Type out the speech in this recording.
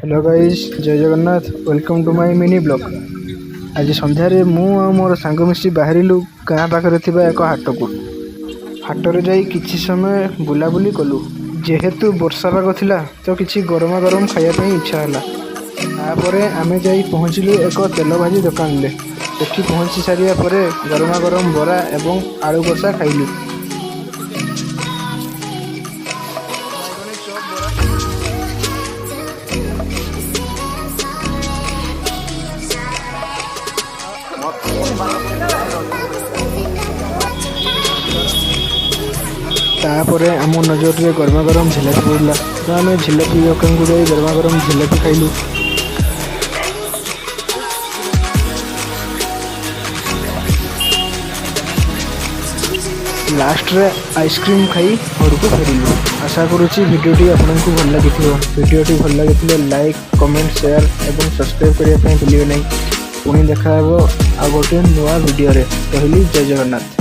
Hello guys, जय Jagannath. Welcome to my mini blog. आज संध्यारे मु आ मोर सांग मिसी बाहरिलु गाँ पाखरे थिबा एक हाटकु। हाटरे जाई किछि समय बुलाबुली कलु। जेहेतु वर्षा पाग थिला तो किछि गरमा गरम खाइया पई इच्छा हला। तापरे आमे जाई पहुँचिलु एक तेल भाजी दुकान ले। सेठी पहुँची सारिया परे गरमा गरम बरा एवं आलू कषा खाइलु। तापरे आम नजर में गरमा गरम झिलापी पड़ा तो आम झिलापी दुकान को जाई गरमा गरम झिलापी खाइलु। लास्ट रे आइसक्रीम खाई घर को फेरिलु। आशा करुच्ची भिडियोटी आपको भल लगी। भिडियोटी भल लगी लाइक कमेंट शेयर और सब्सक्राइब करने भूलिए नहीं। पुणी देखा आ गोटे नुआ भिडियो रे। कहली जय जगन्नाथ।